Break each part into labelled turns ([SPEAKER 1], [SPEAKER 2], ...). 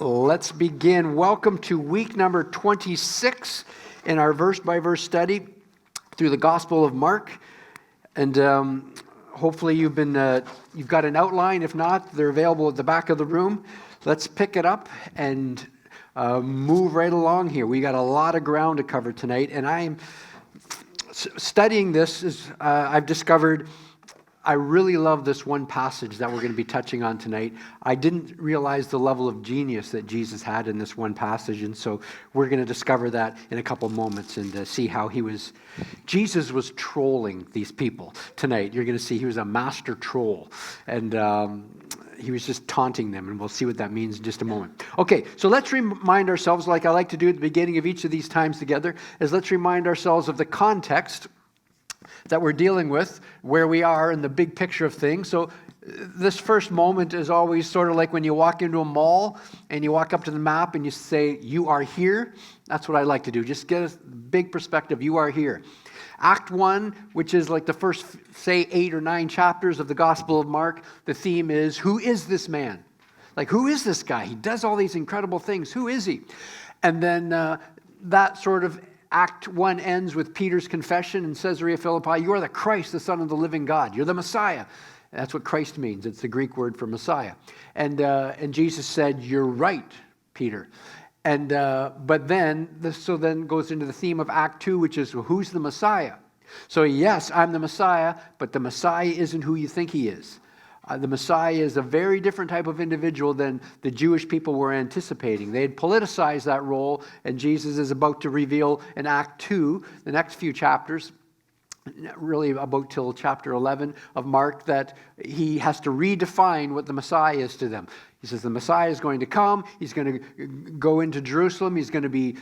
[SPEAKER 1] Let's begin. Welcome to week number 26 in our verse-by-verse study through the Gospel of Mark. And hopefully you've got an outline. If not, they're available at the back of the room. Let's pick it up and move right along here. We got a lot of ground to cover tonight, and I'm studying this. I've discovered I really love this one passage that we're going to be touching on tonight. I didn't realize the level of genius that Jesus had in this one passage, and so we're going to discover that in a couple moments and see how Jesus was trolling these people tonight. You're going to see he was a master troll, and he was just taunting them, and we'll see what that means in just a moment. Okay, so let's remind ourselves, like I like to do at the beginning of each of these times together, let's remind ourselves of the context that we're dealing with, where we are in the big picture of things. So this first moment is always sort of like when you walk into a mall and you walk up to the map and you say, "You are here." That's what I like to do. Just get a big perspective. You are here. Act 1, which is like the first, say, 8 or 9 chapters of the Gospel of Mark, the theme is, who is this man? Like, who is this guy? He does all these incredible things. Who is he? And then that sort of Act 1 ends with Peter's confession in Caesarea Philippi. You are the Christ, the Son of the living God. You're the Messiah. That's what Christ means. It's the Greek word for Messiah. And Jesus said, "You're right, Peter." And but then goes into the theme of Act 2, which is, who's the Messiah? So yes, I'm the Messiah, but the Messiah isn't who you think he is. The Messiah is a very different type of individual than the Jewish people were anticipating. They had politicized that role, and Jesus is about to reveal in Act 2, the next few chapters, really about till chapter 11 of Mark, that he has to redefine what the Messiah is to them. He says the Messiah is going to come, he's going to go into Jerusalem, he's going to be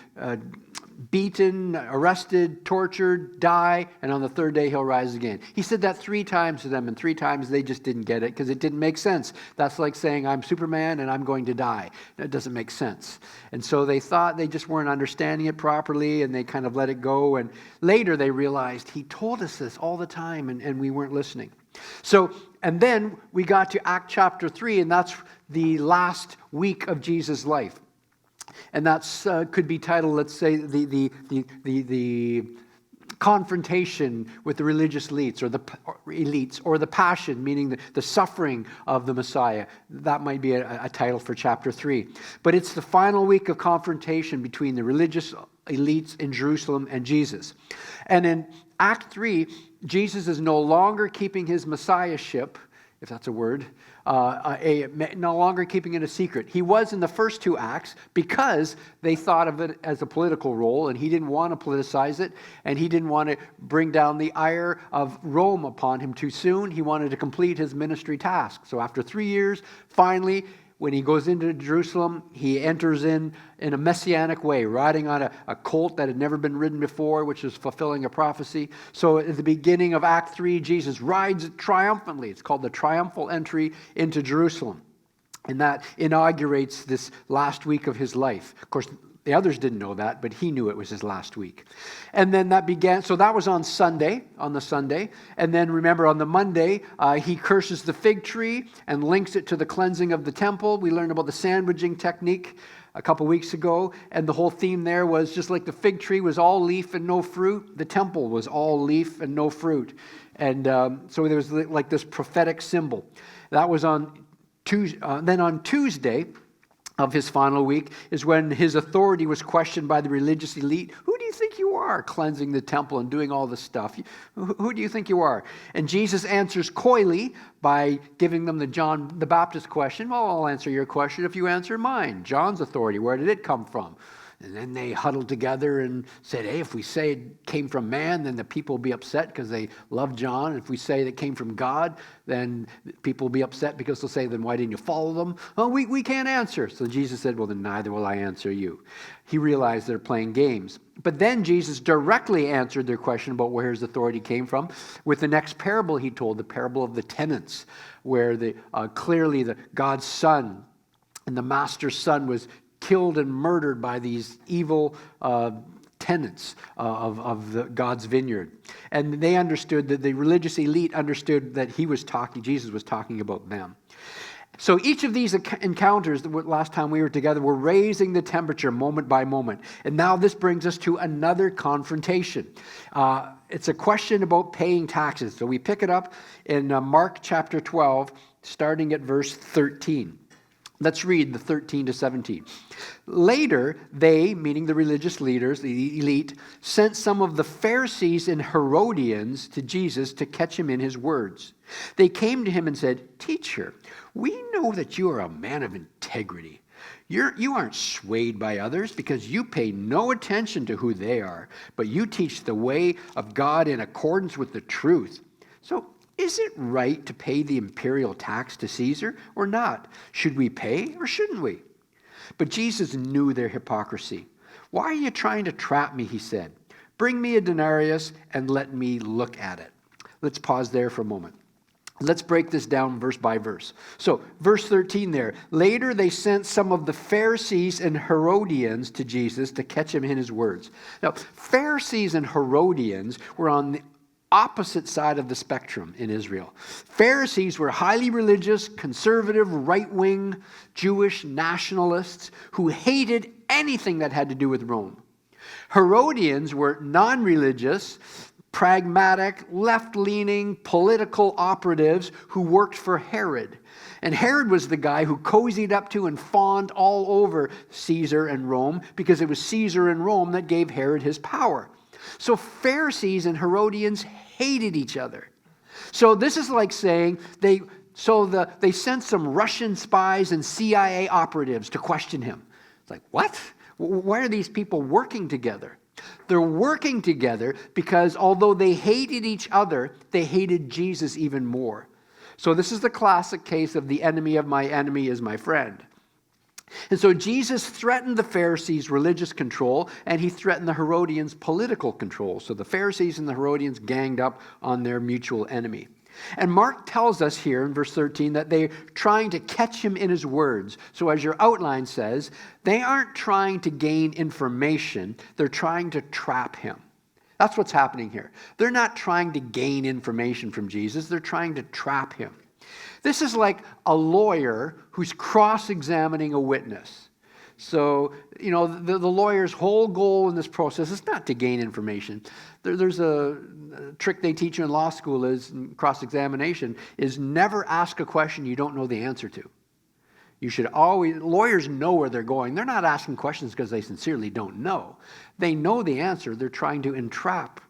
[SPEAKER 1] beaten, arrested, tortured, die, and on the third day he'll rise again. He said that 3 times to them, and 3 times they just didn't get it because it didn't make sense. That's like saying, I'm Superman and I'm going to die. That doesn't make sense. And so they thought they just weren't understanding it properly, and they kind of let it go. And later they realized he told us this all the time, and we weren't listening. So, and then we got to Act chapter 3, and that's the last week of Jesus' life. And that's could be titled, let's say, the confrontation with the religious elites, or the passion, meaning the suffering of the Messiah. That might be a title for chapter 3. But it's the final week of confrontation between the religious elites in Jerusalem and Jesus. And in Act 3, Jesus is no longer keeping his messiahship, if that's a word, no longer keeping it a secret. He was in the first 2 acts because they thought of it as a political role, and he didn't want to politicize it, and he didn't want to bring down the ire of Rome upon him too soon. He wanted to complete his ministry task. So after 3 years, finally, when he goes into Jerusalem, he enters in a messianic way, riding on a colt that had never been ridden before, which is fulfilling a prophecy. So at the beginning of Act 3, Jesus rides triumphantly. It's called the triumphal entry into Jerusalem. And that inaugurates this last week of his life. Of course, the others didn't know that, but he knew it was his last week. And then that began, so that was on the Sunday. And then remember, on the Monday, he curses the fig tree and links it to the cleansing of the temple. We learned about the sandwiching technique a couple weeks ago. And the whole theme there was just like the fig tree was all leaf and no fruit, the temple was all leaf and no fruit. And so there was like this prophetic symbol. That was on Tuesday. Then on Tuesday of his final week is when his authority was questioned by the religious elite. Who do you think you are, cleansing the temple and doing all this stuff? Who do you think you are? And Jesus answers coyly by giving them the John the Baptist question. Well, I'll answer your question if you answer mine. John's authority, where did it come from? And then they huddled together and said, hey, if we say it came from man, then the people will be upset because they love John. If we say it came from God, then people will be upset because they'll say, then why didn't you follow them? Oh, we can't answer. So Jesus said, well, then neither will I answer you. He realized they're playing games. But then Jesus directly answered their question about where his authority came from with the next parable he told, the parable of the tenants, where clearly God's son and the master's son was killed and murdered by these evil tenants of God's vineyard. And they understood that the religious elite understood that Jesus was talking about them. So each of these encounters, the last time we were together, were raising the temperature moment by moment. And now this brings us to another confrontation. It's a question about paying taxes. So we pick it up in Mark chapter 12, starting at verse 13. Let's read the 13 to 17. Later, they, meaning the religious leaders, the elite, sent some of the Pharisees and Herodians to Jesus to catch him in his words. They came to him and said, "Teacher, we know that you are a man of integrity. You aren't swayed by others because you pay no attention to who they are, but you teach the way of God in accordance with the truth. So, is it right to pay the imperial tax to Caesar or not? Should we pay or shouldn't we?" But Jesus knew their hypocrisy. "Why are you trying to trap me?" he said. "Bring me a denarius and let me look at it." Let's pause there for a moment. Let's break this down verse by verse. So, verse 13 there. Later they sent some of the Pharisees and Herodians to Jesus to catch him in his words. Now, Pharisees and Herodians were on the opposite side of the spectrum in Israel. Pharisees were highly religious, conservative, right-wing Jewish nationalists who hated anything that had to do with Rome. Herodians were non-religious, pragmatic, left-leaning political operatives who worked for Herod. And Herod was the guy who cozied up to and fawned all over Caesar and Rome because it was Caesar and Rome that gave Herod his power. So Pharisees and Herodians hated each other. So this is like saying they sent some Russian spies and CIA operatives to question him. It's like, what? Why are these people working together? They're working together because although they hated each other, they hated Jesus even more. So this is the classic case of the enemy of my enemy is my friend. And so Jesus threatened the Pharisees' religious control, and he threatened the Herodians' political control. So the Pharisees and the Herodians ganged up on their mutual enemy. And Mark tells us here in verse 13 that they're trying to catch him in his words. So as your outline says, they aren't trying to gain information, they're trying to trap him. That's what's happening here. They're not trying to gain information from Jesus, they're trying to trap him. This is like a lawyer who's cross-examining a witness. So, the lawyer's whole goal in this process is not to gain information. There's a trick they teach you in law school is cross-examination, is never ask a question you don't know the answer to. You should always, lawyers know where they're going. They're not asking questions because they sincerely don't know. They know the answer. They're trying to entrap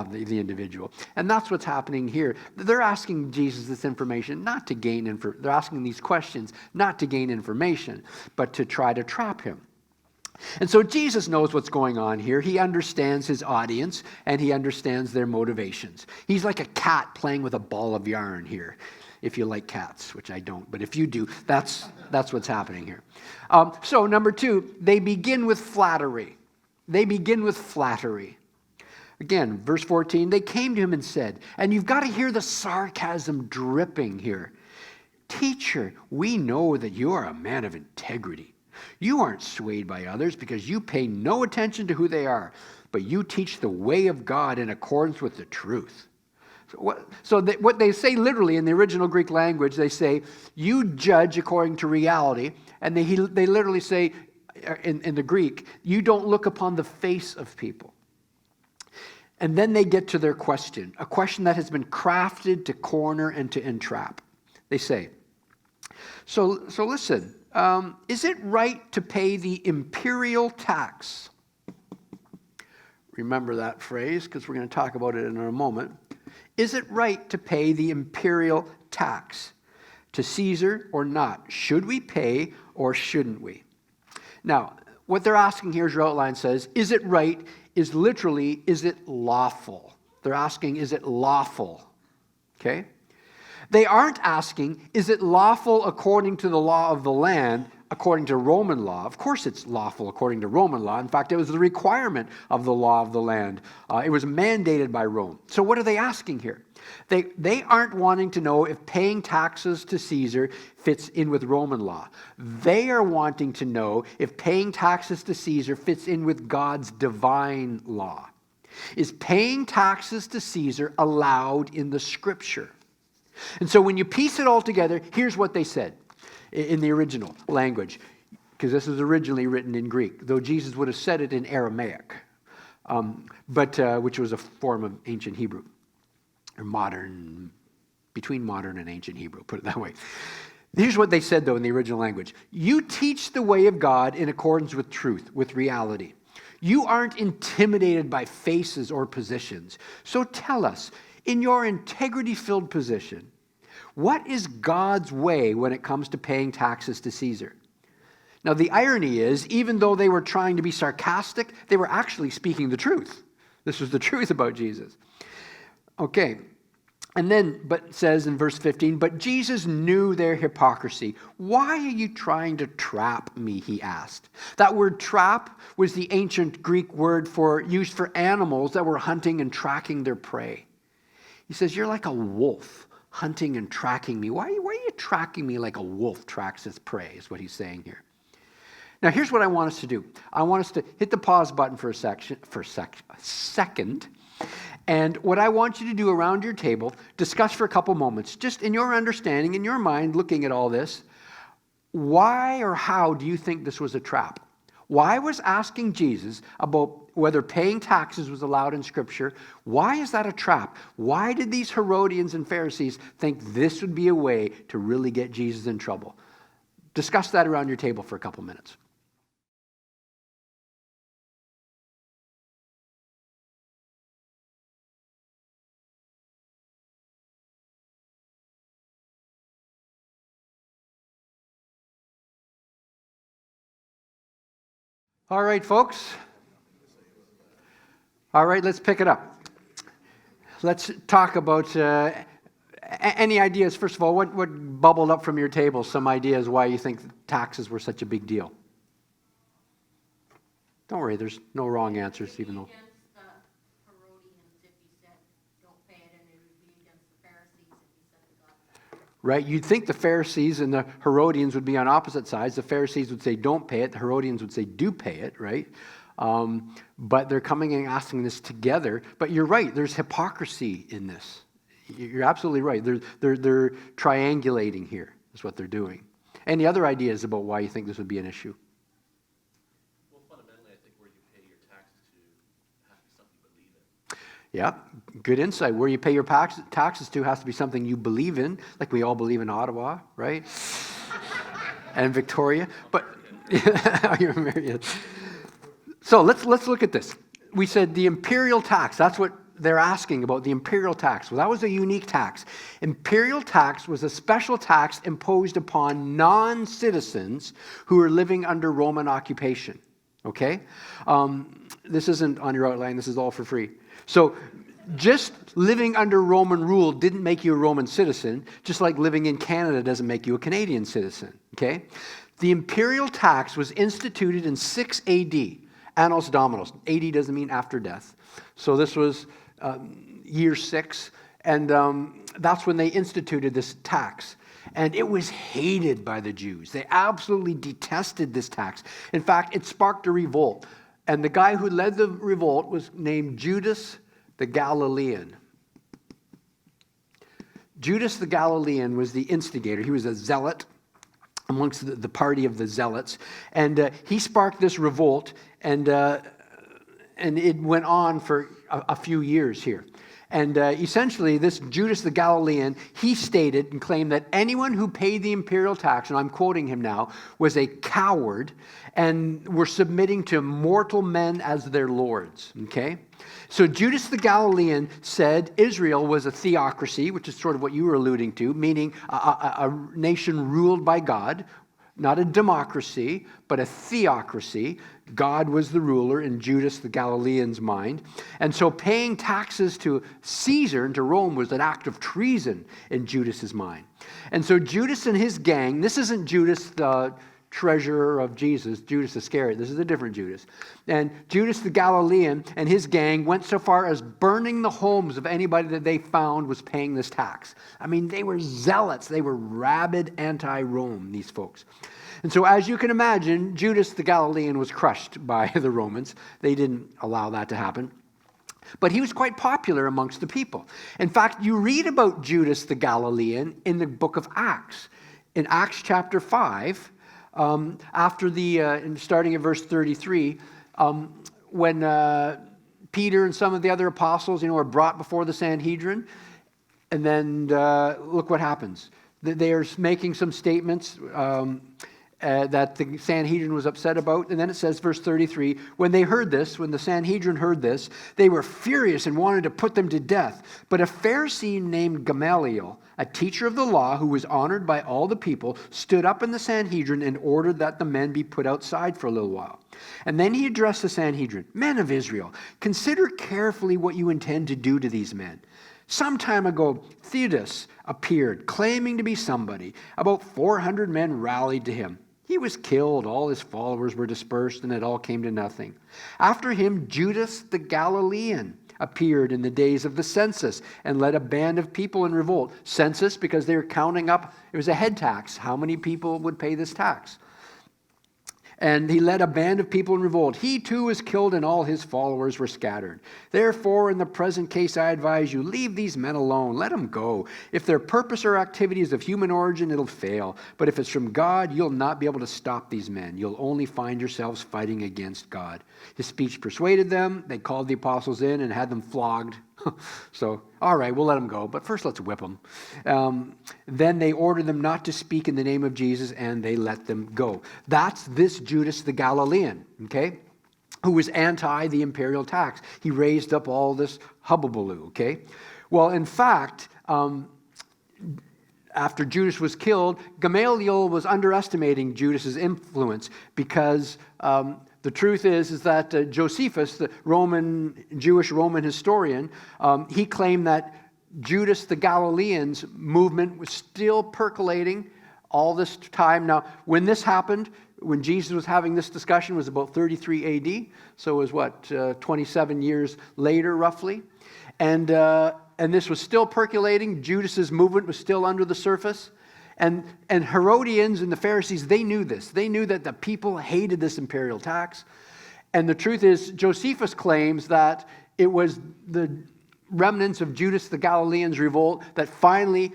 [SPEAKER 1] the individual. And that's what's happening here. They're asking Jesus this information not to gain they're asking these questions not to gain information, but to try to trap him. And so Jesus knows what's going on here. He understands his audience and he understands their motivations. He's like a cat playing with a ball of yarn here. If you like cats, which I don't, but if you do, that's what's happening here. So number 2, they begin with flattery. They begin with flattery. Again, verse 14, they came to him and said, and you've got to hear the sarcasm dripping here. "Teacher, we know that you are a man of integrity. You aren't swayed by others because you pay no attention to who they are, but you teach the way of God in accordance with the truth." What they say literally in the original Greek language, they say, you judge according to reality. And they literally say in the Greek, you don't look upon the face of people. And then they get to their question, a question that has been crafted to corner and to entrap. They say, so listen, is it right to pay the imperial tax? Remember that phrase because we're going to talk about it in a moment. Is it right to pay the imperial tax to Caesar or not? Should we pay or shouldn't we? Now, what they're asking here, as your outline says, is it right, is literally, is it lawful? They're asking, is it lawful? Okay? They aren't asking, is it lawful according to the law of the land, according to Roman law? Of course it's lawful according to Roman law. In fact, it was the requirement of the law of the land. It was mandated by Rome. So what are they asking here? They aren't wanting to know if paying taxes to Caesar fits in with Roman law. They are wanting to know if paying taxes to Caesar fits in with God's divine law. Is paying taxes to Caesar allowed in the Scripture? And so when you piece it all together, here's what they said. in the original language, because this was originally written in Greek, though Jesus would have said it in Aramaic, which was a form of ancient Hebrew, or between modern and ancient Hebrew, put it that way. Here's what they said, though, in the original language. You teach the way of God in accordance with truth, with reality. You aren't intimidated by faces or positions. So tell us, in your integrity-filled position, what is God's way when it comes to paying taxes to Caesar? Now, the irony is, even though they were trying to be sarcastic, they were actually speaking the truth. This was the truth about Jesus. Okay. And then, but it says in verse 15, but Jesus knew their hypocrisy. Why are you trying to trap me, he asked. That word trap was the ancient Greek word used for animals that were hunting and tracking their prey. He says, you're like a wolf hunting and tracking me. Why are you tracking me like a wolf tracks its prey, is what he's saying here. Now, here's what I want us to do. I want us to hit the pause button for a second. And what I want you to do around your table, discuss for a couple moments, just in your understanding, in your mind, looking at all this, why or how do you think this was a trap? Why was asking Jesus about whether paying taxes was allowed in Scripture, why is that a trap? Why did these Herodians and Pharisees think this would be a way to really get Jesus in trouble? Discuss that around your table for a couple minutes. All right, folks. All right, let's pick it up. Let's talk about any ideas. First of all, what bubbled up from your table? Some ideas why you think taxes were such a big deal. Don't worry, there's no wrong answers, even though.
[SPEAKER 2] Against the Herodians if he said don't pay it, and it would be against the Pharisees if he said it got.
[SPEAKER 1] Right, you'd think the Pharisees and the Herodians would be on opposite sides. The Pharisees would say don't pay it. The Herodians would say do pay it, right? But they're coming and asking this together. But you're right, there's hypocrisy in this. You're absolutely right. They're triangulating here is what they're doing. Any other ideas about why you think this would be an issue?
[SPEAKER 3] Well, fundamentally, I think where you pay your taxes to has to be something you believe in.
[SPEAKER 1] Yeah, good insight. Where you pay your taxes to has to be something you believe in, like we all believe in Ottawa, right? And Victoria. But so let's look at this. We said the imperial tax. That's what they're asking about, the imperial tax. Well, that was a unique tax. Imperial tax was a special tax imposed upon non-citizens who were living under Roman occupation. Okay? This isn't on your outline. This is all for free. So just living under Roman rule didn't make you a Roman citizen, just like living in Canada doesn't make you a Canadian citizen. Okay? The imperial tax was instituted in 6 AD. Annos Dominos. AD doesn't mean after death. So this was year 6, and that's when they instituted this tax. And it was hated by the Jews. They absolutely detested this tax. In fact, it sparked a revolt. And the guy who led the revolt was named Judas the Galilean. Judas the Galilean was the instigator. He was a zealot amongst the party of the zealots. And he sparked this revolt, and it went on for a few years here. And essentially, this Judas the Galilean, he stated and claimed that anyone who paid the imperial tax, and I'm quoting him now, was a coward and were submitting to mortal men as their lords. Okay? So Judas the Galilean said Israel was a theocracy, which is sort of what you were alluding to, meaning a nation ruled by God. Not a democracy, but a theocracy. God was the ruler in Judas the Galilean's mind. And so paying taxes to Caesar and to Rome was an act of treason in Judas's mind. And so Judas and his gang, this isn't Judas the treasurer of Jesus, Judas Iscariot. This is a different Judas. And Judas the Galilean and his gang went so far as burning the homes of anybody that they found was paying this tax. I mean, they were zealots. They were rabid anti-Rome, these folks. And so as you can imagine, Judas the Galilean was crushed by the Romans. They didn't allow that to happen. But he was quite popular amongst the people. In fact, you read about Judas the Galilean in the book of Acts. in Acts chapter 5, after starting at verse 33, when Peter and some of the other apostles, are brought before the Sanhedrin, and then look what happens. They are making some statements that the Sanhedrin was upset about. And then it says, verse 33, when the Sanhedrin heard this, they were furious and wanted to put them to death. But a Pharisee named Gamaliel, a teacher of the law who was honored by all the people, stood up in the Sanhedrin and ordered that the men be put outside for a little while. And then he addressed the Sanhedrin, "Men of Israel, consider carefully what you intend to do to these men. Some time ago, Theudas appeared, claiming to be somebody. About 400 men rallied to him. He was killed, all his followers were dispersed, and it all came to nothing. After him, Judas the Galilean appeared in the days of the census and led a band of people in revolt." Census, because they were counting up, it was a head tax. How many people would pay this tax? And he led a band of people in revolt. He too was killed, and all his followers were scattered. Therefore, in the present case, I advise you, leave these men alone. Let them go. If their purpose or activity is of human origin, it'll fail. But if it's from God, you'll not be able to stop these men. You'll only find yourselves fighting against God. His speech persuaded them. They called the apostles in and had them flogged. So, all right, we'll let them go, but first let's whip them. Then they ordered them not to speak in the name of Jesus, and they let them go. That's this Judas the Galilean, okay, who was anti the imperial tax. He raised up all this hubbubaloo, okay? Well, in fact, after Judas was killed, Gamaliel was underestimating Judas's influence because the truth is that Josephus, the Jewish Roman historian, he claimed that Judas the Galilean's movement was still percolating all this time. Now, when this happened, when Jesus was having this discussion, was about 33 AD. So it was 27 years later, roughly. And this was still percolating. Judas's movement was still under the surface. And Herodians and the Pharisees, they knew this. They knew that the people hated this imperial tax. And the truth is, Josephus claims that it was the remnants of Judas the Galilean's revolt that finally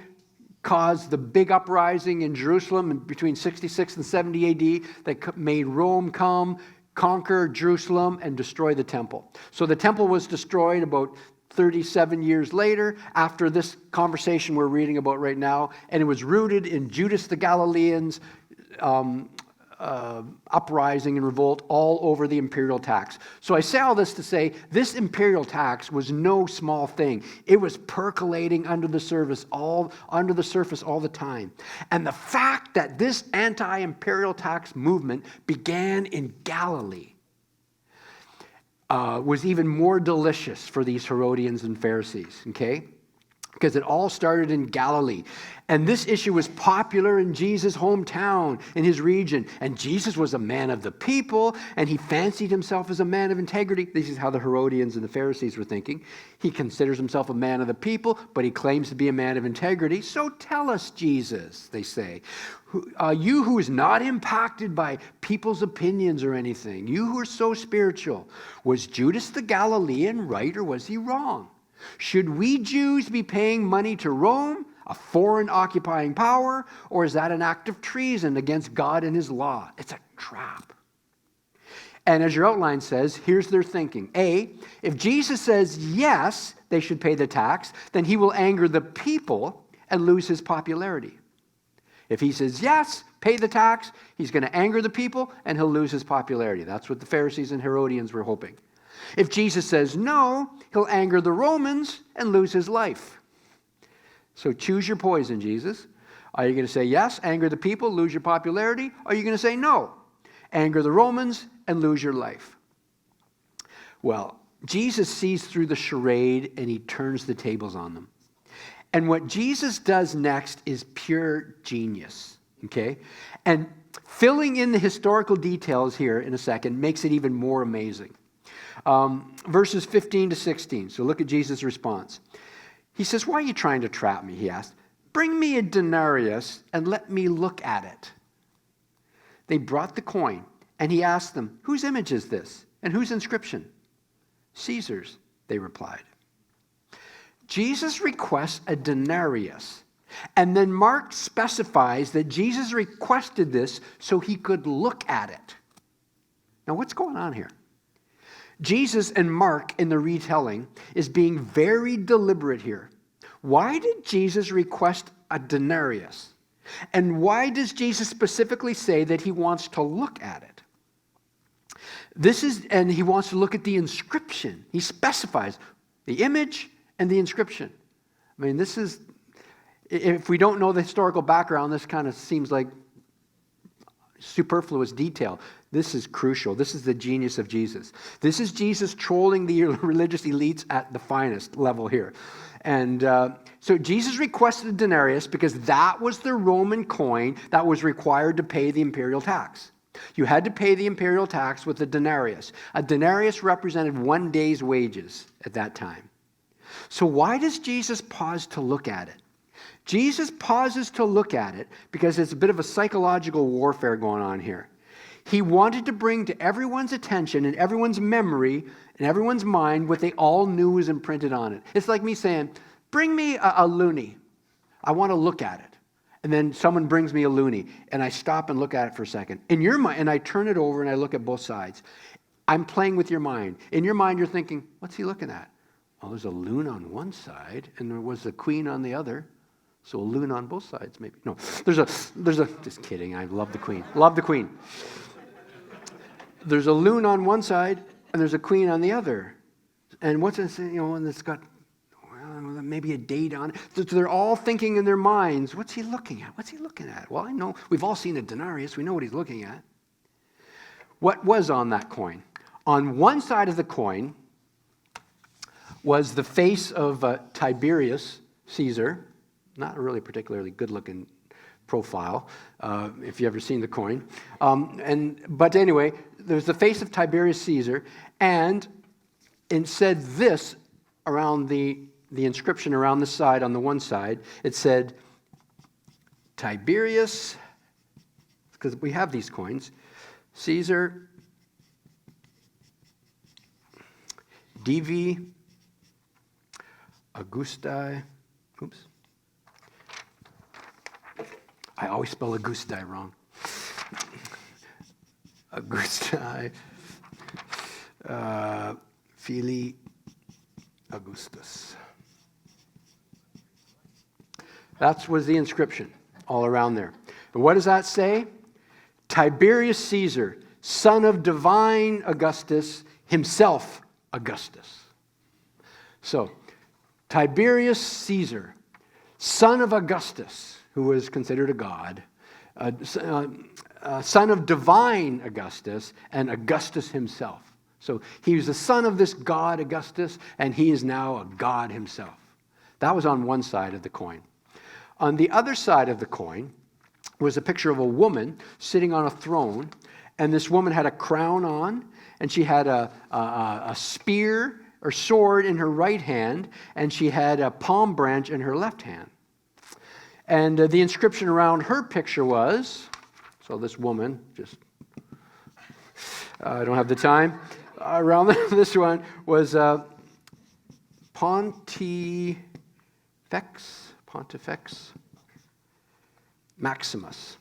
[SPEAKER 1] caused the big uprising in Jerusalem between 66 and 70 AD that made Rome come, conquer Jerusalem, and destroy the temple. So the temple was destroyed about 37 years later, after this conversation we're reading about right now, and it was rooted in Judas the Galilean's uprising and revolt all over the imperial tax. So I say all this to say this imperial tax was no small thing. It was percolating under the surface all the time. And the fact that this anti-imperial tax movement began in Galilee was even more delicious for these Herodians and Pharisees, okay? Because it all started in Galilee. And this issue was popular in Jesus' hometown, in his region. And Jesus was a man of the people, and he fancied himself as a man of integrity. This is how the Herodians and the Pharisees were thinking. He considers himself a man of the people, but he claims to be a man of integrity. So tell us, Jesus, they say. You who is not impacted by people's opinions or anything, you who are so spiritual, was Judas the Galilean right or was he wrong? Should we Jews be paying money to Rome, a foreign occupying power, or is that an act of treason against God and his law? It's a trap. And as your outline says, here's their thinking. A, if Jesus says yes, they should pay the tax, then he will anger the people and lose his popularity. If he says yes, pay the tax, he's going to anger the people and he'll lose his popularity. That's what the Pharisees and Herodians were hoping. If Jesus says no, he'll anger the Romans and lose his life. So choose your poison, Jesus. Are you going to say yes, anger the people, lose your popularity? Or are you going to say no, anger the Romans and lose your life? Well, Jesus sees through the charade and he turns the tables on them. And what Jesus does next is pure genius, okay? And filling in the historical details here in a second makes it even more amazing. Verses 15 to 16. So look at Jesus' response. He says, "Why are you trying to trap me?" he asked. "Bring me a denarius and let me look at it." They brought the coin, and he asked them, "Whose image is this, and whose inscription?" "Caesar's," they replied. Jesus requests a denarius. And then Mark specifies that Jesus requested this so he could look at it. Now, what's going on here? Jesus and Mark in the retelling is being very deliberate here. Why did Jesus request a denarius? And why does Jesus specifically say that he wants to look at it? And he wants to look at the inscription. He specifies the image and the inscription. I mean, if we don't know the historical background, this kind of seems like superfluous detail. This is crucial. This is the genius of Jesus. This is Jesus trolling the religious elites at the finest level here. And so Jesus requested a denarius because that was the Roman coin that was required to pay the imperial tax. You had to pay the imperial tax with a denarius. A denarius represented 1 day's wages at that time. So why does Jesus pause to look at it? Jesus pauses to look at it because it's a bit of a psychological warfare going on here. He wanted to bring to everyone's attention and everyone's memory and everyone's mind what they all knew was imprinted on it. It's like me saying, bring me a loonie. I want to look at it. And then someone brings me a loonie, and I stop and look at it for a second. In your mind, and I turn it over and I look at both sides. I'm playing with your mind. In your mind, you're thinking, what's he looking at? Well, there's a loon on one side, and there was a queen on the other. So a loon on both sides, maybe. No, there's a, just kidding, I love the queen. Love the queen. There's a loon on one side, and there's a queen on the other. And what's it, and it's got maybe a date on it. So they're all thinking in their minds, what's he looking at? What's he looking at? Well, I know, we've all seen a denarius. We know what he's looking at. What was on that coin? On one side of the coin was the face of Tiberius Caesar. Not a really particularly good-looking profile, if you've ever seen the coin. But anyway, there's the face of Tiberius Caesar, and it said this around the inscription around the side, on the one side. It said, Tiberius, because we have these coins, Caesar, Divi, Augusti, oops. I always spell Augusti wrong. Augusti, Filii Augustus. That was the inscription all around there. But what does that say? Tiberius Caesar, son of divine Augustus, himself Augustus. So, Tiberius Caesar, son of Augustus, who was considered a god, son of divine Augustus, and Augustus himself. So he was the son of this god Augustus, and he is now a god himself. That was on one side of the coin. On the other side of the coin was a picture of a woman sitting on a throne, and this woman had a crown on, and she had a spear or sword in her right hand, and she had a palm branch in her left hand. And the inscription around her picture was, so this woman, I don't have the time, around this one was Pontifex Maximus.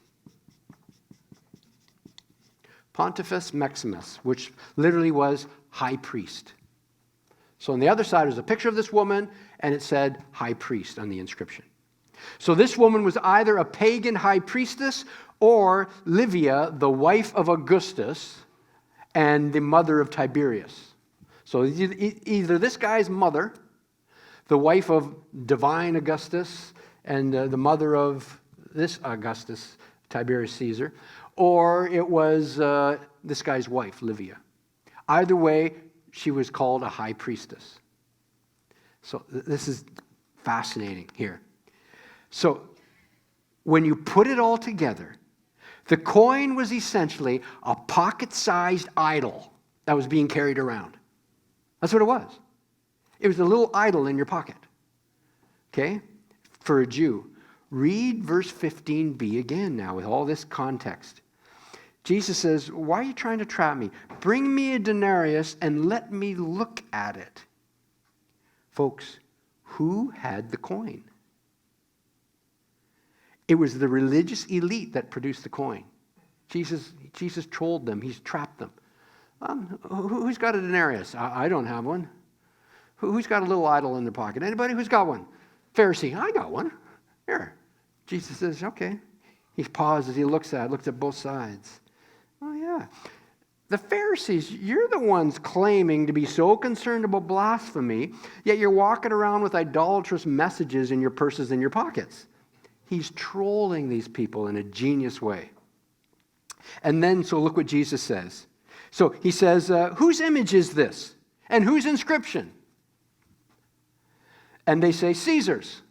[SPEAKER 1] Pontifex Maximus, which literally was high priest. So on the other side was a picture of this woman, and it said high priest on the inscription. So this woman was either a pagan high priestess or Livia, the wife of Augustus and the mother of Tiberius. So either this guy's mother, the wife of divine Augustus and the mother of this Augustus, Tiberius Caesar, or it was this guy's wife, Livia. Either way, she was called a high priestess. So this is fascinating here. So when you put it all together, the coin was essentially a pocket-sized idol that was being carried around. That's what it was. It was a little idol in your pocket. Okay? For a Jew. Read verse 15b again now with all this context. Jesus says, why are you trying to trap me? Bring me a denarius and let me look at it. Folks, who had the coin? It was the religious elite that produced the coin. Jesus trolled them. He's trapped them. Who's got a denarius? I don't have one. Who's got a little idol in their pocket? Anybody? Who's got one? Pharisee, I got one. Here. Jesus says, okay. He pauses. He looks at both sides. Oh, yeah. The Pharisees, you're the ones claiming to be so concerned about blasphemy, yet you're walking around with idolatrous messages in your purses and your pockets. He's trolling these people in a genius way. And then, so look what Jesus says. So he says, whose image is this? And whose inscription? And they say, Caesar's.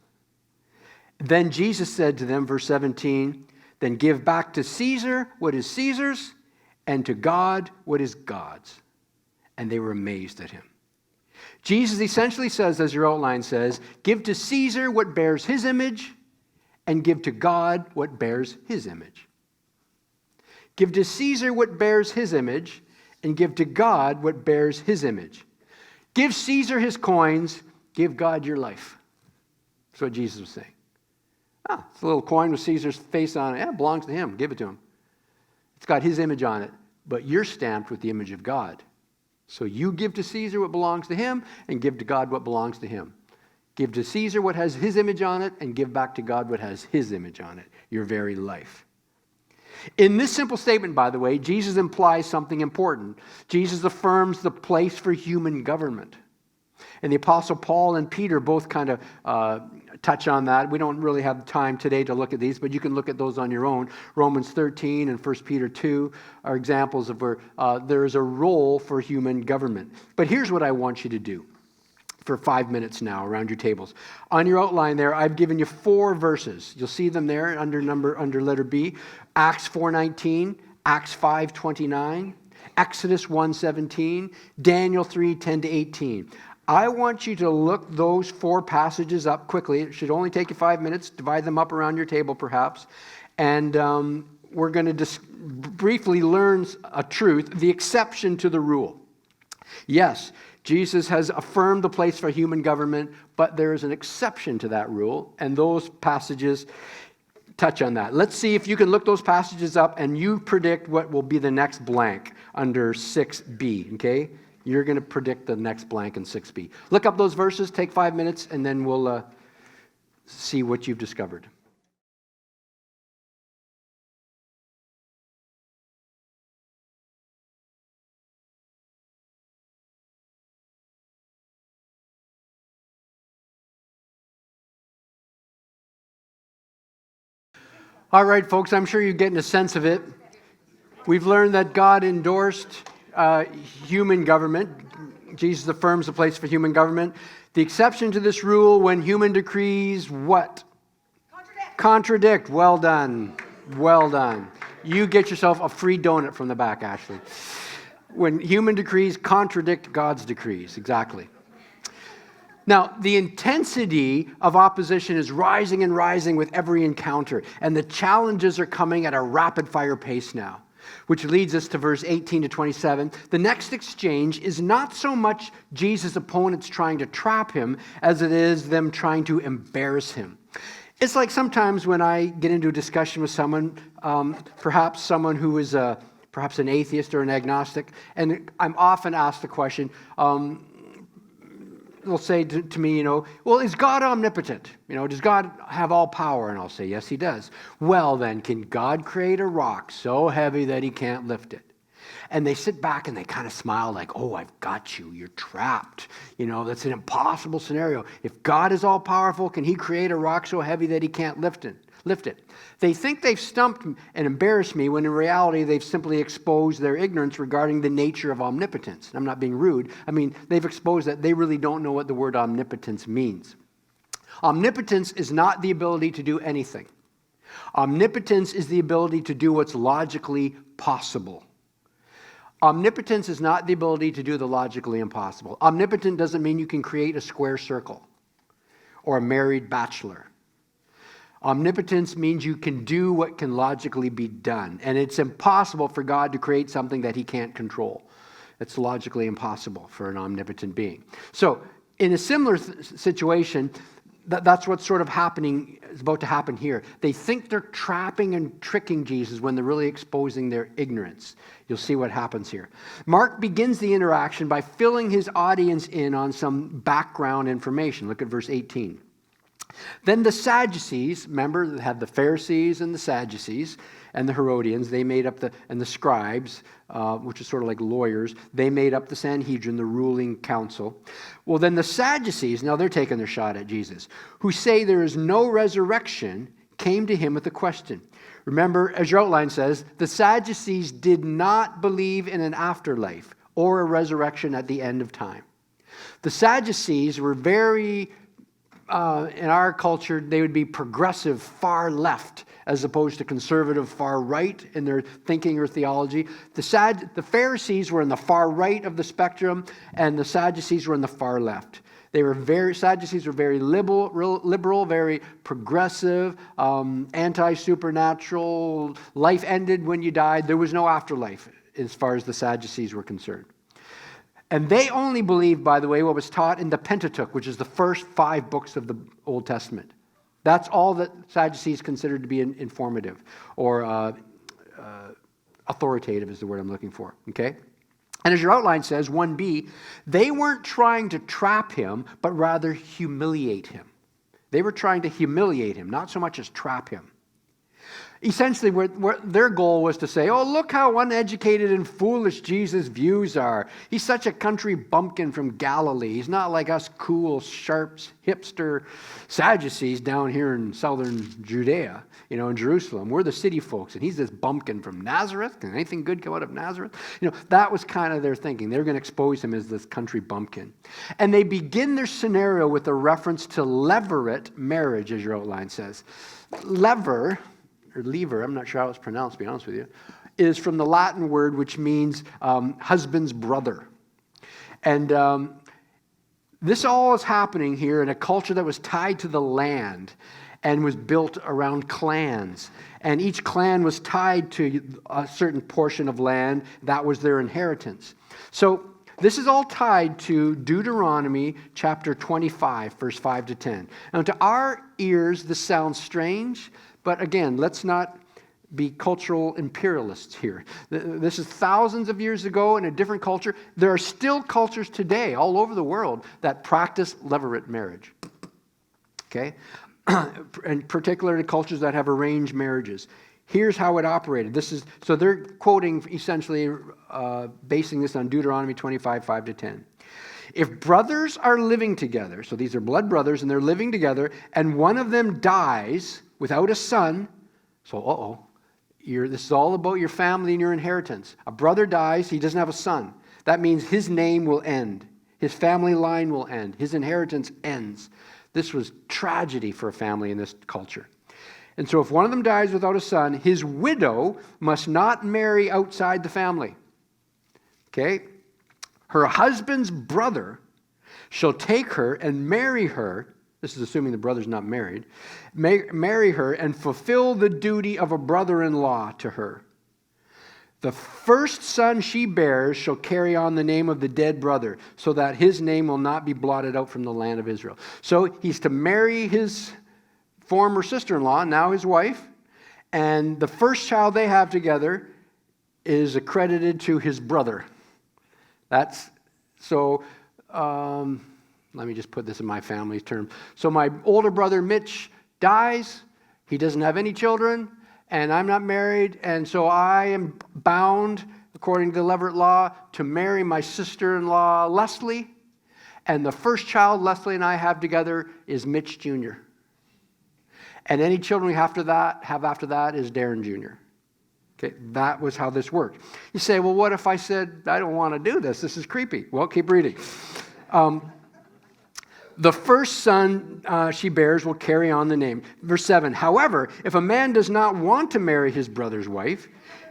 [SPEAKER 1] Then Jesus said to them, verse 17, then give back to Caesar what is Caesar's, and to God what is God's. And they were amazed at him. Jesus essentially says, as your outline says, give to Caesar what bears his image, and give to God what bears his image. Give to Caesar what bears his image, and give to God what bears his image. Give Caesar his coins, give God your life. That's what Jesus was saying. It's a little coin with Caesar's face on it. Yeah, it belongs to him. Give it to him. It's got his image on it, but you're stamped with the image of God. So you give to Caesar what belongs to him, and give to God what belongs to him. Give to Caesar what has his image on it, and give back to God what has his image on it, your very life. In this simple statement, by the way, Jesus implies something important. Jesus affirms the place for human government. And the Apostle Paul and Peter both kind of touch on that. We don't really have time today to look at these, but you can look at those on your own. Romans 13 and 1 Peter 2 are examples of where there is a role for human government. But here's what I want you to do for 5 minutes now around your tables. On your outline there, I've given you 4 verses. You'll see them there under letter B. Acts 4:19, Acts 5:29, Exodus 1:17, Daniel 3:10-18. I want you to look those 4 passages up quickly. It should only take you 5 minutes. Divide them up around your table, perhaps. And we're going to just briefly learn a truth, the exception to the rule. Yes, Jesus has affirmed the place for human government, but there is an exception to that rule, and those passages touch on that. Let's see if you can look those passages up and you predict what will be the next blank under 6b, okay? You're going to predict the next blank in 6b. Look up those verses, take 5 minutes, and then we'll see what you've discovered. All right, folks, I'm sure you're getting a sense of it. We've learned that God endorsed human government. Jesus affirms the place for human government. The exception to this rule when human decrees what? Contradict. Well done. Well done. You get yourself a free donut from the back, Ashley. When human decrees contradict God's decrees. Exactly. Now, the intensity of opposition is rising and rising with every encounter, and the challenges are coming at a rapid-fire pace now, which leads us to verse 18 to 27. The next exchange is not so much Jesus' opponents trying to trap him as it is them trying to embarrass him. It's like sometimes when I get into a discussion with someone, perhaps someone who is perhaps an atheist or an agnostic, and I'm often asked the question, they'll say to me, well, is God omnipotent? Does God have all power? And I'll say, yes, he does. Well, then, can God create a rock so heavy that he can't lift it? And they sit back and they kind of smile like, oh, I've got you. You're trapped. That's an impossible scenario. If God is all powerful, can he create a rock so heavy that he can't lift it? They think they've stumped and embarrassed me when in reality they've simply exposed their ignorance regarding the nature of omnipotence. I'm not being rude. They've exposed that they really don't know what the word omnipotence means. Omnipotence is not the ability to do anything. Omnipotence is the ability to do what's logically possible. Omnipotence is not the ability to do the logically impossible. Omnipotent doesn't mean you can create a square circle or a married bachelor. Omnipotence means you can do what can logically be done. And it's impossible for God to create something that he can't control. It's logically impossible for an omnipotent being. So, in a similar situation, That's what's sort of happening, is about to happen here. They think they're trapping and tricking Jesus when they're really exposing their ignorance. You'll see what happens here. Mark begins the interaction by filling his audience in on some background information. Look at verse 18. Then the Sadducees, remember, they had the Pharisees and the Sadducees and the Herodians, they made up and the scribes, which is sort of like lawyers, they made up the Sanhedrin, the ruling council. Well, then the Sadducees, now they're taking their shot at Jesus, who say there is no resurrection, came to him with a question. Remember, as your outline says, the Sadducees did not believe in an afterlife or a resurrection at the end of time. The Sadducees were very, in our culture, they would be progressive, far left, as opposed to conservative, far right in their thinking or theology. The Pharisees were in the far right of the spectrum, and the Sadducees were in the far left. Sadducees were very liberal, very progressive, anti-supernatural. Life ended when you died. There was no afterlife as far as the Sadducees were concerned. And they only believed, by the way, what was taught in the Pentateuch, which is the first 5 books of the Old Testament. That's all that Sadducees considered to be informative or authoritative is the word I'm looking for, okay? And as your outline says, 1b, they weren't trying to trap him, but rather humiliate him. They were trying to humiliate him, not so much as trap him. Essentially, their goal was to say, oh, look how uneducated and foolish Jesus' views are. He's such a country bumpkin from Galilee. He's not like us cool, sharp, hipster Sadducees down here in southern Judea, in Jerusalem. We're the city folks, and he's this bumpkin from Nazareth. Can anything good come out of Nazareth? That was kind of their thinking. They were going to expose him as this country bumpkin. And they begin their scenario with a reference to levirate marriage, as your outline says. Lever, I'm not sure how it's pronounced, to be honest with you, is from the Latin word which means husband's brother. And this all is happening here in a culture that was tied to the land and was built around clans. And each clan was tied to a certain portion of land. That was their inheritance. So this is all tied to Deuteronomy chapter 25, verse 5 to 10. Now, to our ears, this sounds strange, but again, let's not be cultural imperialists here. This is thousands of years ago in a different culture. There are still cultures today all over the world that practice levirate marriage. Okay? And particularly cultures that have arranged marriages. Here's how it operated. So they're quoting essentially, basing this on Deuteronomy 25, 5 to 10. If brothers are living together, so these are blood brothers and they're living together, and one of them dies without a son, so this is all about your family and your inheritance. A brother dies, he doesn't have a son. That means his name will end. His family line will end. His inheritance ends. This was tragedy for a family in this culture. And so if one of them dies without a son, his widow must not marry outside the family. Okay? Her husband's brother shall take her and marry her. This is assuming the brother's not married. Marry her and fulfill the duty of a brother-in-law to her. The first son she bears shall carry on the name of the dead brother, so that his name will not be blotted out from the land of Israel. So he's to marry his former sister-in-law, now his wife, and the first child they have together is accredited to his brother. Let me just put this in my family's terms. So my older brother Mitch dies, he doesn't have any children, and I'm not married, and so I am bound, according to the levirate law, to marry my sister-in-law Leslie, and the first child Leslie and I have together is Mitch Jr. And any children we have after that is Darren Jr. Okay, that was how this worked. You say, well, what if I said, I don't want to do this? This is creepy. Well, keep reading. The first son she bears will carry on the name. Verse 7, however, if a man does not want to marry his brother's wife,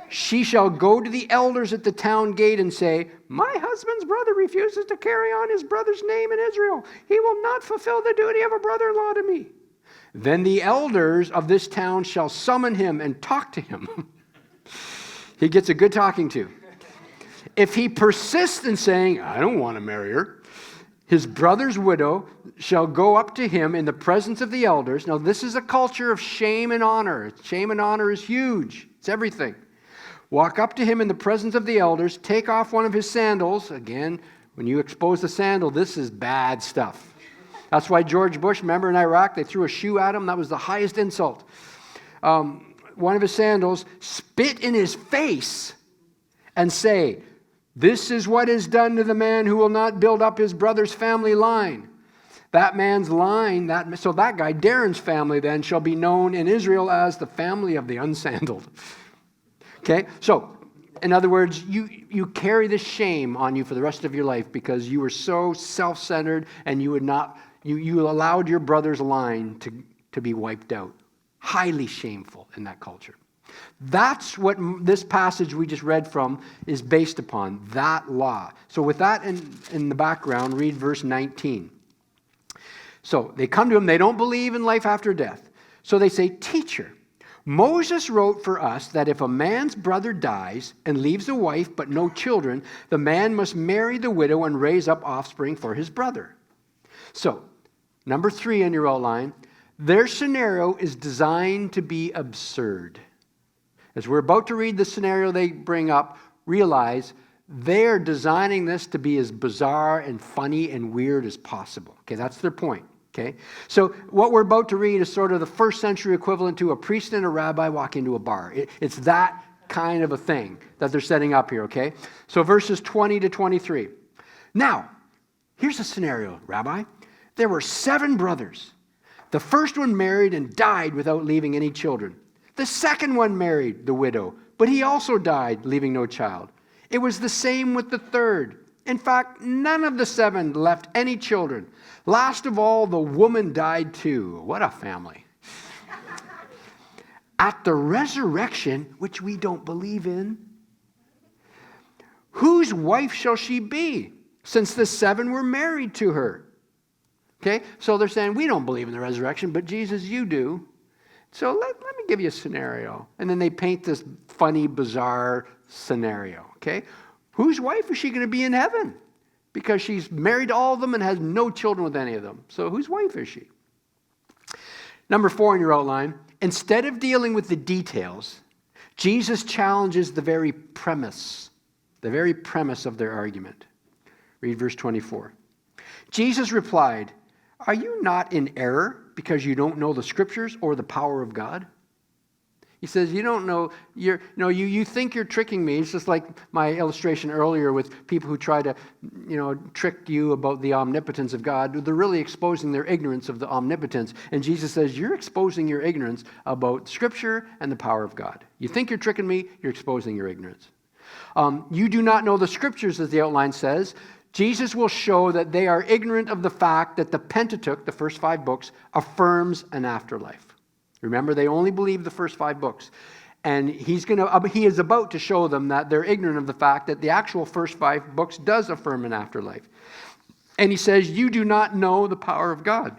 [SPEAKER 1] she shall go to the elders at the town gate and say, my husband's brother refuses to carry on his brother's name in Israel. He will not fulfill the duty of a brother-in-law to me. Then the elders of this town shall summon him and talk to him. He gets a good talking to. If he persists in saying, I don't want to marry her, his brother's widow shall go up to him in the presence of the elders. Now, this is a culture of shame and honor. Shame and honor is huge. It's everything. Walk up to him in the presence of the elders, take off one of his sandals. Again, when you expose the sandal, this is bad stuff. That's why George Bush, remember in Iraq, they threw a shoe at him. That was the highest insult. One of his sandals, spit in his face and say, "This is what is done to the man who will not build up his brother's family line." That man's line, so that guy, Darren's family then, shall be known in Israel as the family of the unsandaled. Okay? So, in other words, you carry this shame on you for the rest of your life because you were so self-centered and you allowed your brother's line to be wiped out. Highly shameful in that culture. That's what this passage we just read from is based upon, that law. So with that in the background, read verse 19. So they come to him, they don't believe in life after death. So they say, "Teacher, Moses wrote for us that if a man's brother dies and leaves a wife but no children, the man must marry the widow and raise up offspring for his brother." So, number 3 on your outline, their scenario is designed to be absurd. As we're about to read the scenario they bring up, realize they're designing this to be as bizarre and funny and weird as possible. Okay, that's their point. Okay, so what we're about to read is sort of the first century equivalent to a priest and a rabbi walk into a bar. It's that kind of a thing that they're setting up here, okay? So verses 20 to 23. Now, here's a scenario, Rabbi. There were 7 brothers. The first one married and died without leaving any children. The second one married the widow, but he also died, leaving no child. It was the same with the third. In fact, none of the 7 left any children. Last of all, the woman died too. What a family. At the resurrection, which we don't believe in, whose wife shall she be, since the 7 were married to her? Okay, so they're saying, we don't believe in the resurrection, but Jesus, you do. So let me give you a scenario. And then they paint this funny, bizarre scenario, okay? Whose wife is she going to be in heaven? Because she's married to all of them and has no children with any of them. So whose wife is she? Number 4 in your outline, instead of dealing with the details, Jesus challenges the very premise of their argument. Read verse 24. Jesus replied, "Are you not in error because you don't know the scriptures or the power of God?" He says, you don't know, you think you're tricking me. It's just like my illustration earlier with people who try to, trick you about the omnipotence of God. They're really exposing their ignorance of the omnipotence. And Jesus says, you're exposing your ignorance about Scripture and the power of God. You think you're tricking me, you're exposing your ignorance. You do not know the Scriptures, as the outline says. Jesus will show that they are ignorant of the fact that the Pentateuch, the first 5 books, affirms an afterlife. Remember, they only believe the first 5 books. And he is about to show them that they're ignorant of the fact that the actual first 5 books does affirm an afterlife. And he says, you do not know the power of God.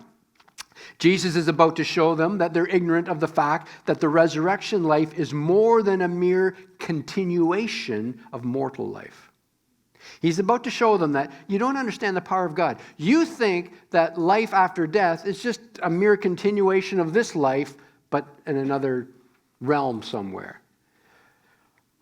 [SPEAKER 1] Jesus is about to show them that they're ignorant of the fact that the resurrection life is more than a mere continuation of mortal life. He's about to show them that you don't understand the power of God. You think that life after death is just a mere continuation of this life, but in another realm somewhere.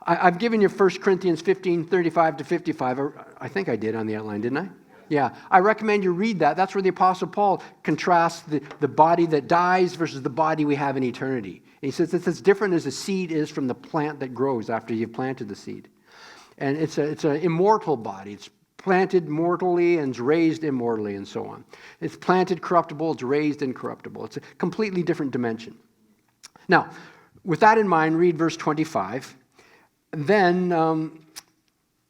[SPEAKER 1] I've given you 1 Corinthians 15, 35 to 55. I think I did on the outline, didn't I? Yeah. I recommend you read that. That's where the Apostle Paul contrasts the body that dies versus the body we have in eternity. And he says it's as different as a seed is from the plant that grows after you've planted the seed. And it's an immortal body. It's planted mortally and it's raised immortally and so on. It's planted corruptible, it's raised incorruptible. It's a completely different dimension. Now, with that in mind, read verse 25. Then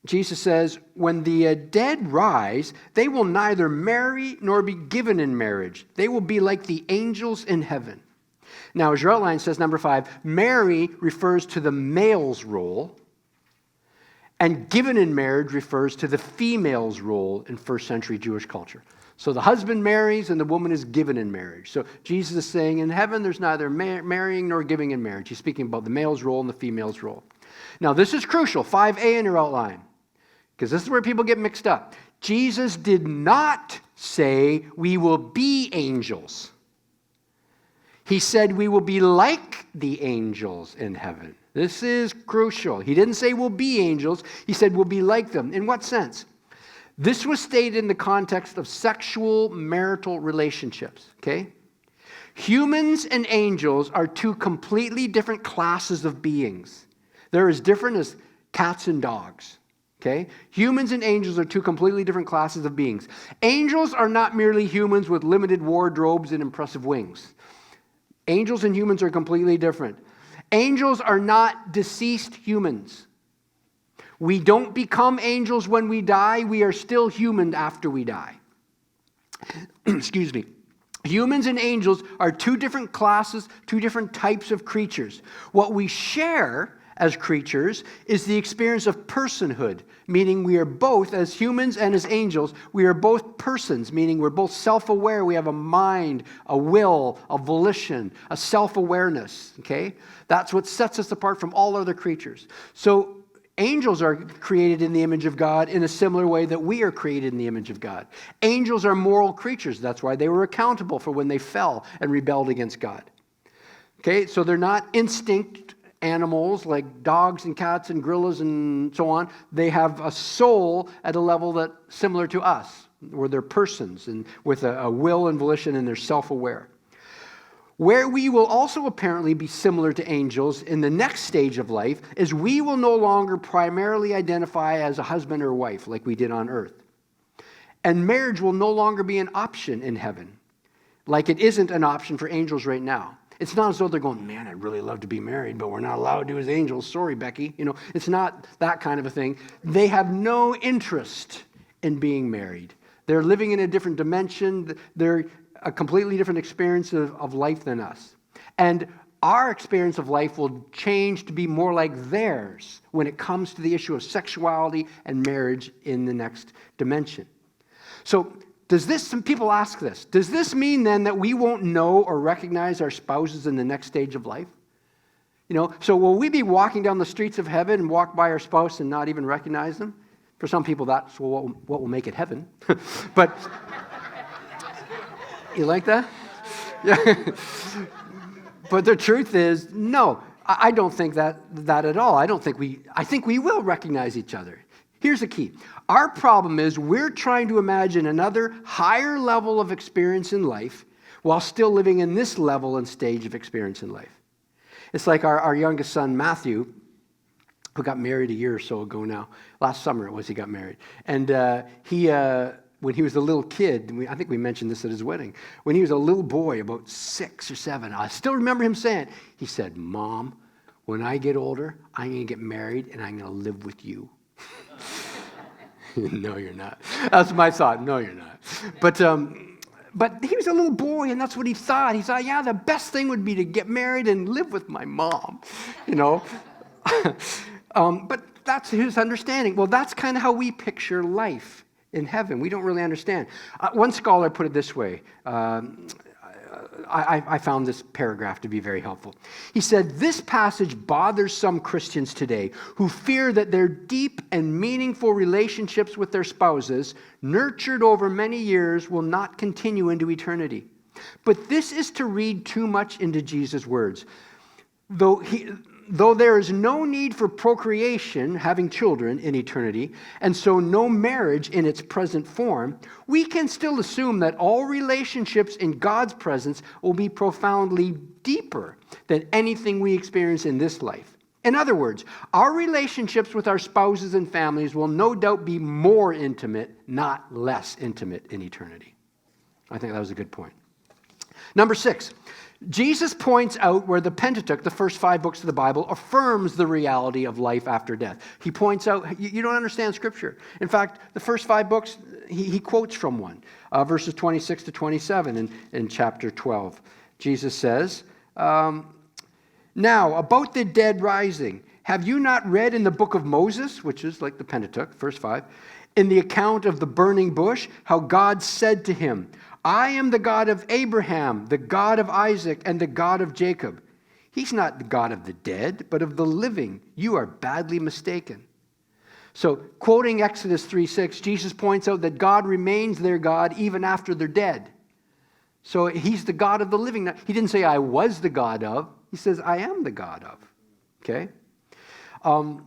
[SPEAKER 1] Jesus says, when the dead rise, they will neither marry nor be given in marriage. They will be like the angels in heaven. Now, as your outline says, number 5, marry refers to the male's role, and given in marriage refers to the female's role in first century Jewish culture. So the husband marries and the woman is given in marriage. So Jesus is saying in heaven there's neither marrying nor giving in marriage. He's speaking about the male's role and the female's role. Now this is crucial, 5a in your outline, because this is where people get mixed up. Jesus did not say we will be angels. He said we will be like the angels in heaven. This is crucial. He didn't say we'll be angels. He said we'll be like them. In what sense? This was stated in the context of sexual marital relationships, okay? Humans and angels are two completely different classes of beings. They're as different as cats and dogs, okay? Humans and angels are two completely different classes of beings. Angels are not merely humans with limited wardrobes and impressive wings. Angels and humans are completely different. Angels are not deceased humans. We don't become angels when we die. We are still human after we die. Excuse me. Humans and angels are two different classes, two different types of creatures. What we share as creatures is the experience of personhood, meaning we are both, as humans and as angels, we are both persons, meaning we're both self-aware. We have a mind, a will, a volition, a self-awareness, okay? That's what sets us apart from all other creatures. So angels are created in the image of God in a similar way that we are created in the image of God. Angels are moral creatures. That's why they were accountable for when they fell and rebelled against God. Okay, so they're not instinct animals like dogs and cats and gorillas and so on. They have a soul at a level that similar to us, where they're persons and with a will and volition, and they're self-aware. Where we will also apparently be similar to angels in the next stage of life is we will no longer primarily identify as a husband or wife like we did on earth. And marriage will no longer be an option in heaven, like it isn't an option for angels right now. It's not as though they're going, man, I'd really love to be married, but we're not allowed to as angels. Sorry, Becky. It's not that kind of a thing. They have no interest in being married. They're living in a different dimension. They're a completely different experience of life than us. And our experience of life will change to be more like theirs when it comes to the issue of sexuality and marriage in the next dimension. So, some people ask this, does this mean then that we won't know or recognize our spouses in the next stage of life? So will we be walking down the streets of heaven and walk by our spouse and not even recognize them? For some people, that's what will make it heaven. But, you like that? Yeah. But the truth is, no, I don't think that at all. I think we will recognize each other. Here's the key. Our problem is we're trying to imagine another higher level of experience in life while still living in this level and stage of experience in life. It's like our youngest son, Matthew, who got married a year or so ago now. Last summer it was he got married. And when he was a little kid, I think we mentioned this at his wedding, when he was a little boy, about 6 or 7, I still remember him saying, he said, Mom, when I get older, I'm going to get married and I'm going to live with you. No, you're not. That's my thought. No, you're not. But he was a little boy, and that's what he thought. He thought, yeah, the best thing would be to get married and live with my mom, But that's his understanding. Well, that's kind of how we picture life in heaven. We don't really understand. One scholar put it this way. I found this paragraph to be very helpful. He said, this passage bothers some Christians today who fear that their deep and meaningful relationships with their spouses, nurtured over many years, will not continue into eternity. But this is to read too much into Jesus' words. Though there is no need for procreation, having children, in eternity, and so no marriage in its present form, we can still assume that all relationships in God's presence will be profoundly deeper than anything we experience in this life. In other words, our relationships with our spouses and families will no doubt be more intimate, not less intimate in eternity. I think that was a good point. Number 6. Jesus points out where the Pentateuch, the first 5 books of the Bible, affirms the reality of life after death. He points out, you don't understand Scripture. In fact, the first 5 books, he quotes from one, verses 26 to 27 in chapter 12. Jesus says, now, about the dead rising, have you not read in the book of Moses, which is like the Pentateuch, first 5, in the account of the burning bush, how God said to him, I am the God of Abraham, the God of Isaac, and the God of Jacob. He's not the God of the dead, but of the living. You are badly mistaken. So, quoting Exodus 3:6, Jesus points out that God remains their God even after they're dead. So he's the God of the living. He didn't say, I was the God of. He says, I am the God of. Okay? All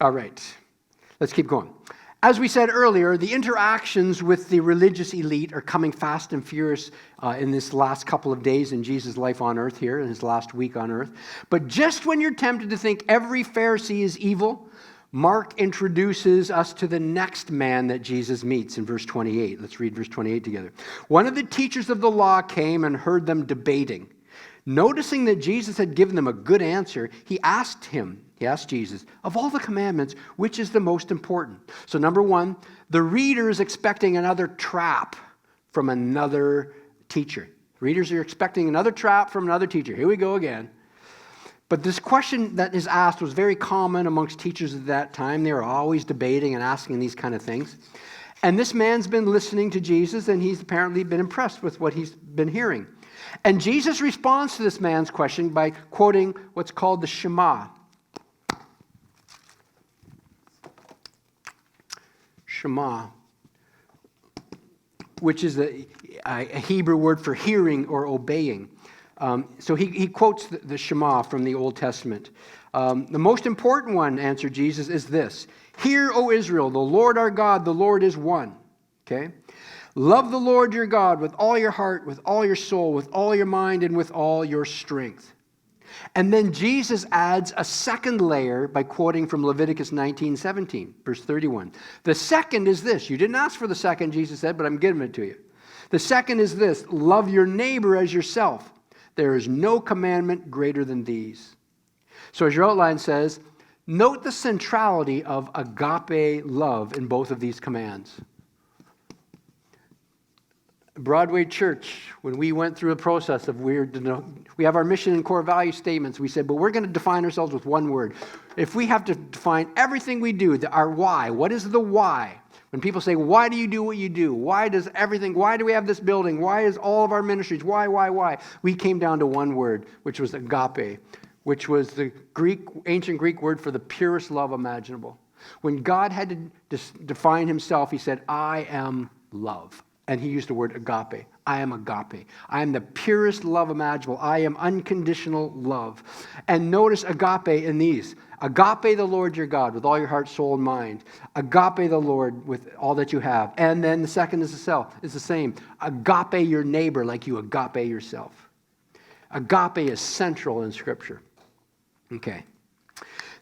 [SPEAKER 1] right. Let's keep going. As we said earlier, the interactions with the religious elite are coming fast and furious in this last couple of days in Jesus' life on earth here, in his last week on earth. But just when you're tempted to think every Pharisee is evil, Mark introduces us to the next man that Jesus meets in verse 28. Let's read verse 28 together. One of the teachers of the law came and heard them debating. Noticing that Jesus had given them a good answer, he asked Jesus, of all the commandments, which is the most important? So number one, the reader is expecting another trap from another teacher. Readers are expecting another trap from another teacher. Here we go again. But this question that is asked was very common amongst teachers at that time. They were always debating and asking these kind of things. And this man's been listening to Jesus, and he's apparently been impressed with what he's been hearing. And Jesus responds to this man's question by quoting what's called the Shema. Shema, which is a Hebrew word for hearing or obeying. So he quotes the Shema from the Old Testament. The most important one, answered Jesus, is this. Hear, O Israel, the Lord our God, the Lord is one. Okay? Love the Lord your God with all your heart, with all your soul, with all your mind, and with all your strength. And then Jesus adds a second layer by quoting from Leviticus 19:17, verse 31. The second is this. You didn't ask for the second, Jesus said, but I'm giving it to you. The second is this. Love your neighbor as yourself. There is no commandment greater than these. So as your outline says, note the centrality of agape love in both of these commands. Broadway Church, when we went through a process of we have our mission and core value statements, we said, but we're going to define ourselves with one word. If we have to define everything we do, our why, what is the why? When people say, why do you do what you do? Why do we have this building? Why is all of our ministries? Why? We came down to one word, which was agape, which was the ancient Greek word for the purest love imaginable. When God had to define himself, he said, I am love. And he used the word agape. I am agape. I am the purest love imaginable. I am unconditional love. And notice agape in these. Agape the Lord your God with all your heart, soul, and mind. Agape the Lord with all that you have. And then the second is the same. Agape your neighbor like you agape yourself. Agape is central in Scripture. Okay.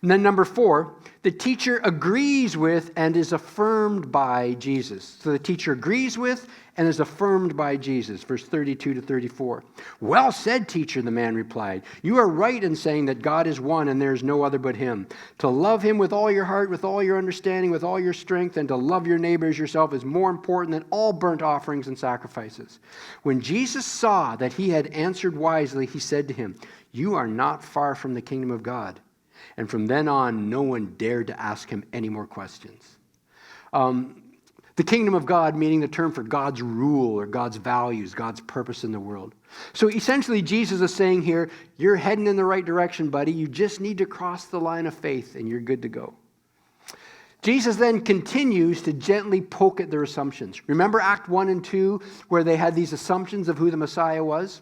[SPEAKER 1] And then number 4, the teacher agrees with and is affirmed by Jesus. So the teacher agrees with and is affirmed by Jesus. Verse 32 to 34. Well said, teacher, the man replied. You are right in saying that God is one and there is no other but him. To love him with all your heart, with all your understanding, with all your strength, and to love your neighbor as yourself is more important than all burnt offerings and sacrifices. When Jesus saw that he had answered wisely, he said to him, you are not far from the kingdom of God. And from then on, no one dared to ask him any more questions. The kingdom of God, meaning the term for God's rule or God's values, God's purpose in the world. So essentially, Jesus is saying here, you're heading in the right direction, buddy. You just need to cross the line of faith and you're good to go. Jesus then continues to gently poke at their assumptions. Remember Act 1 and 2, where they had these assumptions of who the Messiah was?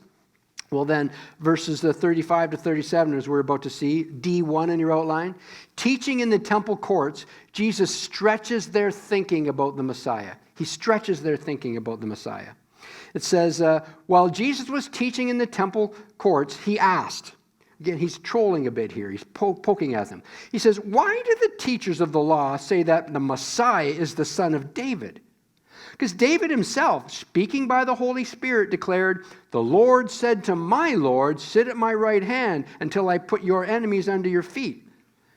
[SPEAKER 1] Well then, verses 35 to 37, as we're about to see, D1 in your outline. Teaching in the temple courts, Jesus stretches their thinking about the Messiah. He stretches their thinking about the Messiah. It says, while Jesus was teaching in the temple courts, he asked. Again, he's trolling a bit here. He's poking at them. He says, why do the teachers of the law say that the Messiah is the son of David? Because David himself, speaking by the Holy Spirit, declared, the Lord said to my Lord, sit at my right hand until I put your enemies under your feet.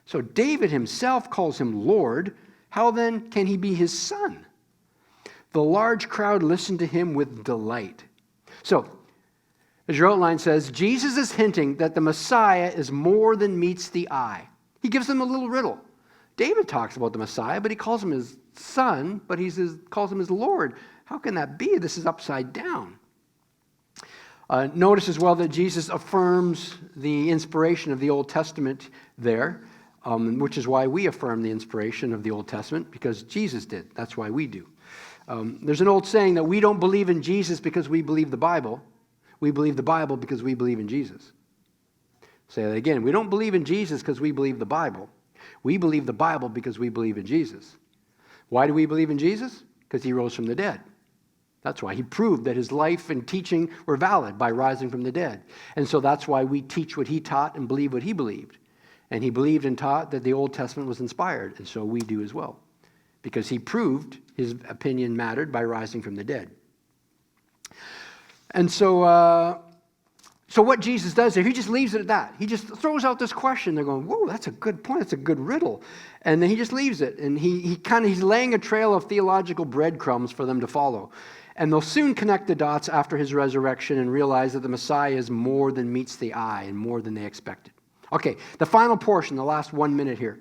[SPEAKER 1] So David himself calls him Lord. How then can he be his son? The large crowd listened to him with delight. So, as your outline says, Jesus is hinting that the Messiah is more than meets the eye. He gives them a little riddle. David talks about the Messiah, but he calls him his son, but he calls him his Lord. How can that be? This is upside down. Notice as well that Jesus affirms the inspiration of the Old Testament there. which is why we affirm the inspiration of the Old Testament, because Jesus did. That's why we do. There's an old saying that we don't believe in Jesus because we believe the Bible. We believe the Bible because we believe in Jesus. Say that again. We don't believe in Jesus because we believe the Bible. We believe the Bible because we believe in Jesus. Why do we believe in Jesus? Because he rose from the dead. That's why he proved that his life and teaching were valid by rising from the dead. And so that's why we teach what he taught and believe what he believed. And he believed and taught that the Old Testament was inspired, and so we do as well. Because he proved his opinion mattered by rising from the dead. And so what Jesus does there, he just leaves it at that. He just throws out this question. They're going, whoa, that's a good point. That's a good riddle. And then he just leaves it. And he's laying a trail of theological breadcrumbs for them to follow. And they'll soon connect the dots after his resurrection and realize that the Messiah is more than meets the eye and more than they expected. Okay, the final portion, the last 1 minute here.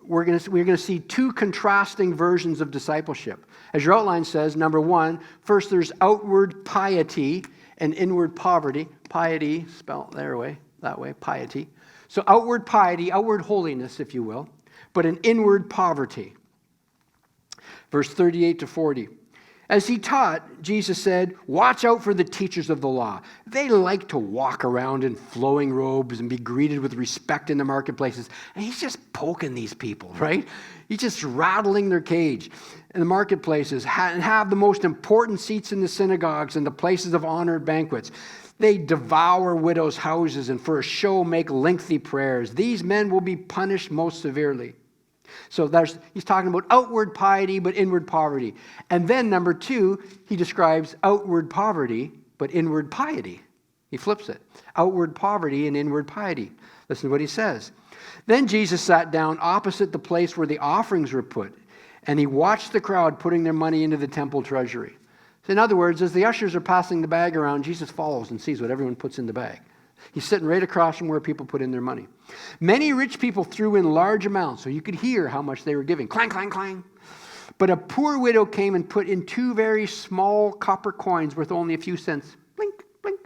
[SPEAKER 1] We're going to see two contrasting versions of discipleship. As your outline says, number one, first there's outward piety and inward poverty. Piety, spelled that way, piety. So outward piety, outward holiness, if you will, but an inward poverty. Verse 38 to 40. As he taught, Jesus said, watch out for the teachers of the law. They like to walk around in flowing robes and be greeted with respect in the marketplaces. And he's just poking these people, right? He's just rattling their cage in the marketplaces and have the most important seats in the synagogues and the places of honor at banquets. They devour widows' houses and for a show make lengthy prayers. These men will be punished most severely. So he's talking about outward piety but inward poverty. And then number two, he describes outward poverty but inward piety. He flips it. Outward poverty and inward piety. Listen to what he says. Then Jesus sat down opposite the place where the offerings were put, and he watched the crowd putting their money into the temple treasury. So in other words, as the ushers are passing the bag around, Jesus follows and sees what everyone puts in the bag. He's sitting right across from where people put in their money. Many rich people threw in large amounts, so you could hear how much they were giving. Clang, clang, clang. But a poor widow came and put in 2 very small copper coins worth only a few cents. Blink, blink.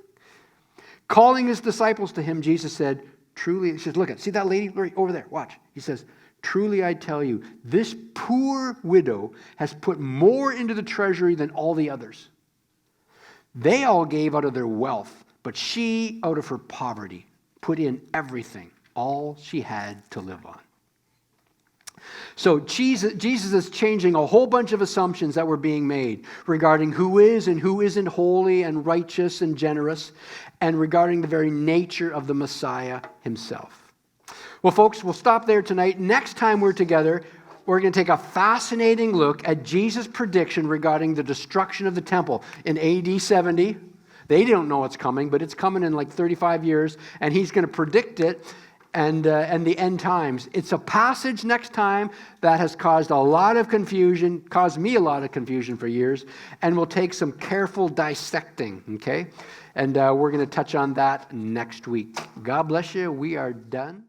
[SPEAKER 1] Calling his disciples to him, Jesus said, truly, he says, look at, see that lady right over there? Watch. He says, truly I tell you, this poor widow has put more into the treasury than all the others. They all gave out of their wealth, but she, out of her poverty, put in everything, all she had to live on. So Jesus is changing a whole bunch of assumptions that were being made regarding who is and who isn't holy and righteous and generous, and regarding the very nature of the Messiah himself. Well, folks, we'll stop there tonight. Next time we're together, we're going to take a fascinating look at Jesus' prediction regarding the destruction of the temple in AD 70. They don't know it's coming, but it's coming in like 35 years, and he's going to predict it and the end times. It's a passage next time that has caused a lot of confusion, caused me a lot of confusion for years, and we'll take some careful dissecting, okay? And we're going to touch on that next week. God bless you. We are done.